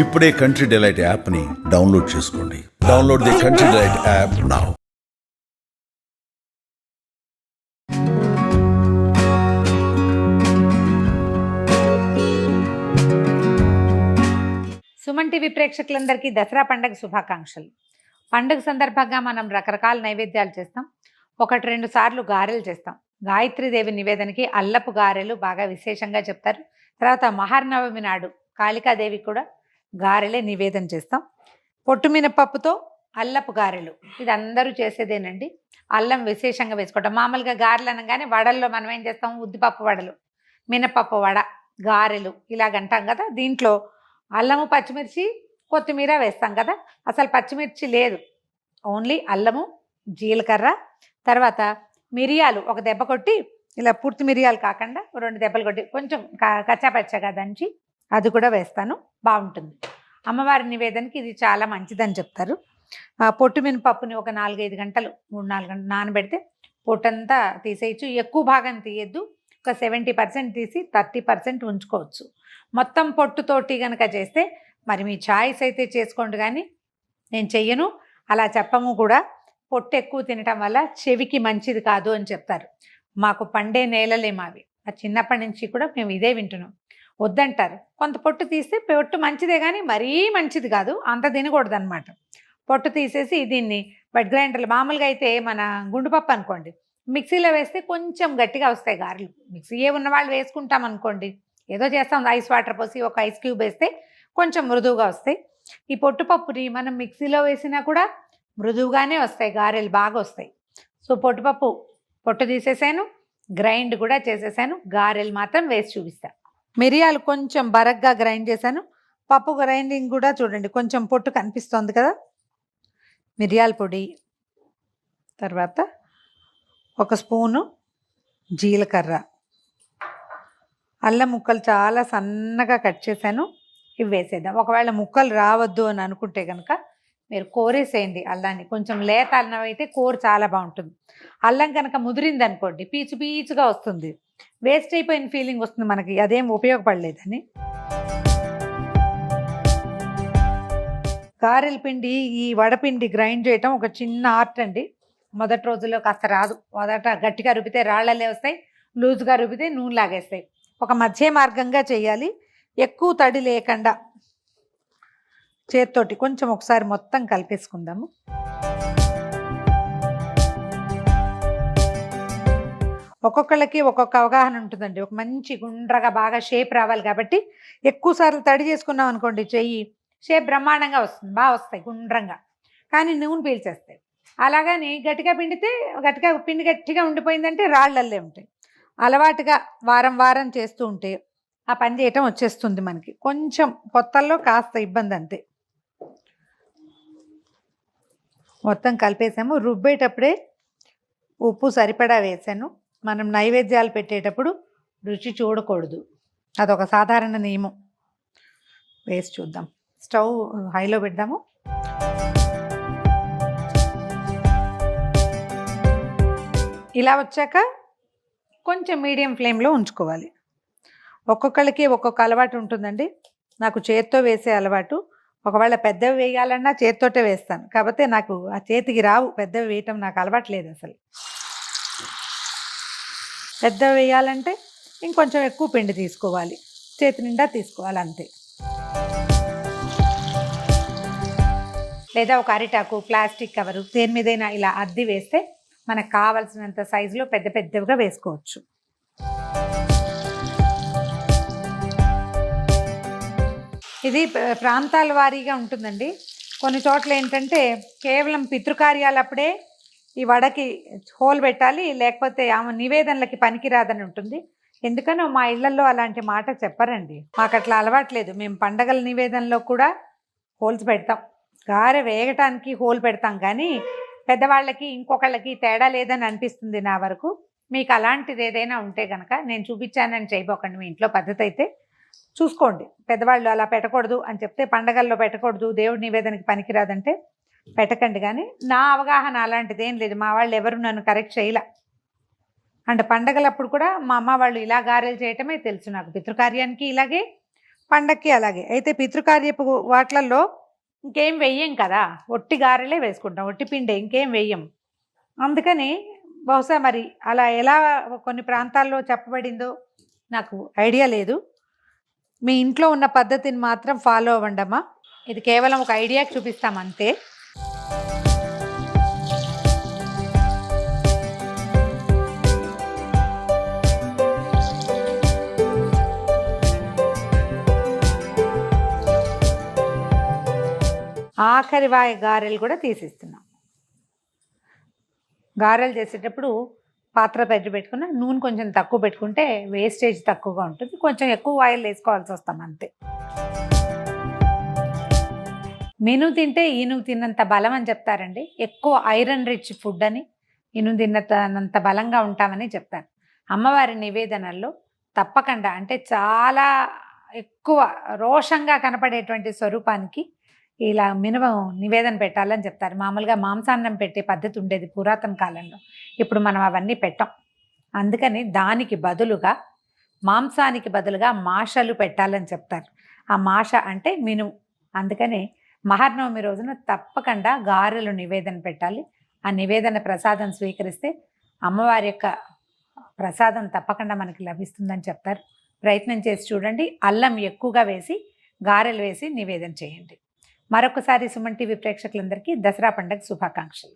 ఇప్పుడే country delight యాప్ని download చేసుకోండి. Download the country delight app now. Suman TV ప్రేక్షకులందరికీ దసరా పండుగ శుభాకాంక్షలు. పండుగ సందర్భంగా మనం రకరకాల నైవేద్యాలు చేస్తాం. 1-2 సార్లు గారెలు చేస్తాం. గాయత్రీదేవి నివేదనకి అల్లపు గారెలు బాగా విశేషంగా చెప్తారు. తర్వాత మహానవమి నాడు కాళికాదేవి కూడా గారెలే నివేదన చేస్తాం. పొట్టు మినపప్పుతో అల్లపు గారెలు ఇది అందరూ చేసేదేనండి. అల్లం విశేషంగా వేసుకోవటం. మామూలుగా గారెలు అనగానే వడల్లో మనం ఏం చేస్తాం, ఉద్దిపప్పు వడలు, మినపప్పు వడ, గారెలు ఇలాగంటాం కదా. దీంట్లో అల్లము, పచ్చిమిర్చి, కొత్తిమీర వేస్తాం కదా. అసలు పచ్చిమిర్చి లేదు, ఓన్లీ అల్లము, జీలకర్ర, తర్వాత మిరియాలు ఒక దెబ్బ కొట్టి, ఇలా పూర్తి మిరియాలు కాకుండా 2 దెబ్బలు కొట్టి కొంచెం కచ్చాపచ్చగా దంచి అది కూడా వేస్తాను. బాగుంటుంది. అమ్మవారి నివేదనకి ఇది చాలా మంచిదని చెప్తారు. పొట్టు మినపప్పుని ఒక 4-5 గంటలు 3-4 గంటలు నానబెడితే పొట్టంతా తీసేయచ్చు. ఎక్కువ భాగం తీయద్దు, ఒక 70% తీసి 30% ఉంచుకోవచ్చు. మొత్తం పొట్టుతోటి కనుక చేస్తే మరి మీ చాయిస్ అయితే చేసుకోండి, కానీ నేను చెయ్యను, అలా చెప్పము కూడా. పొట్టు ఎక్కువ తినటం వల్ల చెవికి మంచిది కాదు అని చెప్తారు. మాకు పండే నేలలే మావి. ఆ చిన్నప్పటి నుంచి కూడా మేము ఇదే వింటున్నాం. వద్దంటారు. కొంత పొట్టు తీస్తే పొట్టు మంచిదే, కానీ మరీ మంచిది కాదు, అంత తినకూడదు అనమాట. పొట్టు తీసేసి దీన్ని బట్ గ్రైండర్లు, మామూలుగా అయితే మన గుండుపప్పు అనుకోండి, మిక్సీలో వేస్తే కొంచెం గట్టిగా వస్తాయి గారెలు. మిక్సీ ఉన్న వాళ్ళు వేసుకుంటాం అనుకోండి, ఏదో చేస్తాం, ఐస్ వాటర్ పోసి ఒక ఐస్ క్యూబ్ వేస్తే కొంచెం మృదువుగా వస్తాయి. ఈ పొట్టుపప్పుని మనం మిక్సీలో వేసినా కూడా మృదువుగానే వస్తాయి, గారెలు బాగా వస్తాయి. సో పొట్టు తీసేసాను, గ్రైండ్ కూడా చేసేసాను. గారెలు మాత్రం వేసి చూపిస్తాను. మిరియాలు కొంచెం బరగ్గా గ్రైండ్ చేశాను. పప్పు గ్రైండింగ్ కూడా చూడండి, కొంచెం పొట్టు కనిపిస్తుంది కదా. మిరియాల పొడి, తర్వాత 1 స్పూను జీలకర్ర, అల్లం ముక్కలు చాలా సన్నగా కట్ చేశాను, ఇవి వేసేద్దాం. ఒకవేళ ముక్కలు రావద్దు అని అనుకుంటే కనుక మీరు కోరేసేయండి అల్లాన్ని. కొంచెం లేత అల్లం అయితే కూర చాలా బాగుంటుంది. అల్లం కనుక ముదిరింది అనుకోండి, పీచు పీచుగా వస్తుంది, వేస్ట్ అయిపోయిన ఫీలింగ్ వస్తుంది మనకి, అదేం ఉపయోగపడలేదని. గారెల పిండి, ఈ వడపిండి గ్రైండ్ చేయటం ఒక చిన్న ఆర్ట్ అండి. మొదటి రోజుల్లో కాస్త రాదు. మొదట గట్టిగా రుబ్బితే రాళ్ళలే వస్తాయి, లూజ్గా రుబ్బితే నూనె లాగేస్తాయి. ఒక మధ్య మార్గంగా చేయాలి. ఎక్కువ తడి లేకుండా చేత్తోటి కొంచెం ఒకసారి మొత్తం కలిపేసుకుందాము. ఒక్కొక్కళ్ళకి ఒక్కొక్క అవగాహన ఉంటుందండి. ఒక మంచి గుండ్రగా బాగా షేప్ రావాలి కాబట్టి ఎక్కువ సార్లు తడి చేసుకున్నాం అనుకోండి, చెయ్యి షేప్ బ్రహ్మాండంగా వస్తుంది, బాగా వస్తాయి గుండ్రంగా, కానీ నూనె పీల్చేస్తాయి. అలాగని గట్టిగా పిండితే పిండి గట్టిగా ఉండిపోయిందంటే రాళ్ళల్లే ఉంటాయి. అలవాటుగా వారం వారం చేస్తూ ఉంటే ఆ పని చేయటం వచ్చేస్తుంది మనకి. కొంచెం కొత్తల్లో కాస్త ఇబ్బంది అంతే. మొత్తం కలిపేసాము. రుబ్బేటప్పుడే ఉప్పు సరిపడా వేసాను. మనం నైవేద్యాలు పెట్టేటప్పుడు రుచి చూడకూడదు, అదొక సాధారణ నియమం. వేసి చూద్దాం. స్టవ్ హైలో పెడదాము. ఇలా వచ్చాక కొంచెం మీడియం ఫ్లేమ్లో ఉంచుకోవాలి. ఒక్కొక్కళ్ళకి ఒక్కొక్క అలవాటు ఉంటుందండి. నాకు చేత్తో వేసే అలవాటు. ఒకవేళ పెద్దవి వేయాలన్నా చేత్తోటే వేస్తాను, కాకపోతే నాకు ఆ చేతికి రావు పెద్దవి వేయటం, నాకు అలవాటు లేదు అసలు. పెద్దవి వేయాలంటే ఇంకొంచెం ఎక్కువ పిండి తీసుకోవాలి, చేతి నిండా తీసుకోవాలి అంతే. లేదా ఒక అరిటాకు, ప్లాస్టిక్ కవరు, దేని మీదైనా ఇలా అద్ది వేస్తే మనకు కావాల్సినంత సైజులో పెద్ద పెద్దవిగా వేసుకోవచ్చు. ఇది ప్రాంతాల వారీగా ఉంటుందండి. కొన్ని చోట్ల ఏంటంటే కేవలం పితృకార్యాలప్పుడే ఈ వడకి హోల్ పెట్టాలి, లేకపోతే ఆమె నివేదనలకి పనికిరాదని ఉంటుంది. ఎందుకనో మా ఇళ్లలో అలాంటి మాట చెప్పరండి. మాకు అట్లా అలవాట్లేదు. మేము పండగల నివేదనలో కూడా హోల్స్ పెడతాం. గారె వేగటానికి హోల్ పెడతాం, కానీ పెద్దవాళ్ళకి ఇంకొకళ్ళకి తేడా లేదని అనిపిస్తుంది నా వరకు. మీకు అలాంటిది ఏదైనా ఉంటే కనుక నేను చూపించానని చేయబోకండి. మీ ఇంట్లో పద్ధతి అయితే చూసుకోండి. పెద్దవాళ్ళు అలా పెట్టకూడదు అని చెప్తే, పండగల్లో పెట్టకూడదు, దేవుడి నివేదనకి పనికిరాదంటే పెట్టకండి. కానీ నా అవగాహన అలాంటిది ఏం లేదు. మా వాళ్ళు ఎవరు నన్ను కరెక్ట్ చేయలే. అంటే పండగలప్పుడు కూడా మా అమ్మ వాళ్ళు ఇలా గారెలు చేయటమే తెలుసు నాకు. పితృకార్యానికి ఇలాగే, పండక్కి అలాగే. అయితే పితృకార్యపు వాట్లల్లో ఇంకేం వెయ్యం కదా! ఒట్టి గారెలే వేసుకుంటాం. ఒట్టి పిండే ఇంకేం వెయ్యం. అందుకని బహుశా మరి అలా ఎలా కొన్ని ప్రాంతాల్లో చెప్పబడిందో నాకు ఐడియా లేదు. మీ ఇంట్లో ఉన్న పద్ధతిని మాత్రం ఫాలో అవ్వండమ్మా. ఇది కేవలం ఒక ఐడియాకి చూపిస్తాం అంతే. ఆఖరి వాయి గారెలు కూడా తీసిస్తున్నాం. గారెలు చేసేటప్పుడు పాత్ర పెట్టుకున్న నూనె కొంచెం తక్కువ పెట్టుకుంటే వేస్టేజ్ తక్కువగా ఉంటుంది. కొంచెం ఎక్కువ ఆయిల్ వేసుకోవాల్సి వస్తాం అంతే. మినుము తింటే ఈనుగు తిన్నంత బలం అని చెప్తారండి. ఎక్కువ ఐరన్ రిచ్ ఫుడ్ అని, ఈనుగు తిన్నంత బలంగా ఉంటామని చెప్తారు. అమ్మవారి నివేదనల్లో తప్పకుండా అంటే చాలా ఎక్కువ రోషంగా కనపడేటువంటి స్వరూపానికి ఇలా మినుము నివేదన పెట్టాలని చెప్తారు. మామూలుగా మాంసాన్నం పెట్టే పద్ధతి ఉండేది పురాతన కాలంలో. ఇప్పుడు మనం అవన్నీ పెట్టాం. అందుకని దానికి బదులుగా మాంసానికి బదులుగా మాషలు పెట్టాలని చెప్తారు. ఆ మాష అంటే మినుము. అందుకని మహర్నవమి రోజున తప్పకుండా గారెలు నివేదన పెట్టాలి. ఆ నివేదన ప్రసాదం స్వీకరిస్తే అమ్మవారి యొక్క ప్రసాదం తప్పకుండా మనకి లభిస్తుందని చెప్తారు. ప్రయత్నం చేసి చూడండి. అల్లం ఎక్కువగా వేసి గారెలు వేసి నివేదన చేయండి. మరొకసారి సుమన్ టీవీ ప్రేక్షకులందరికీ దసరా పండుగ శుభాకాంక్షలు.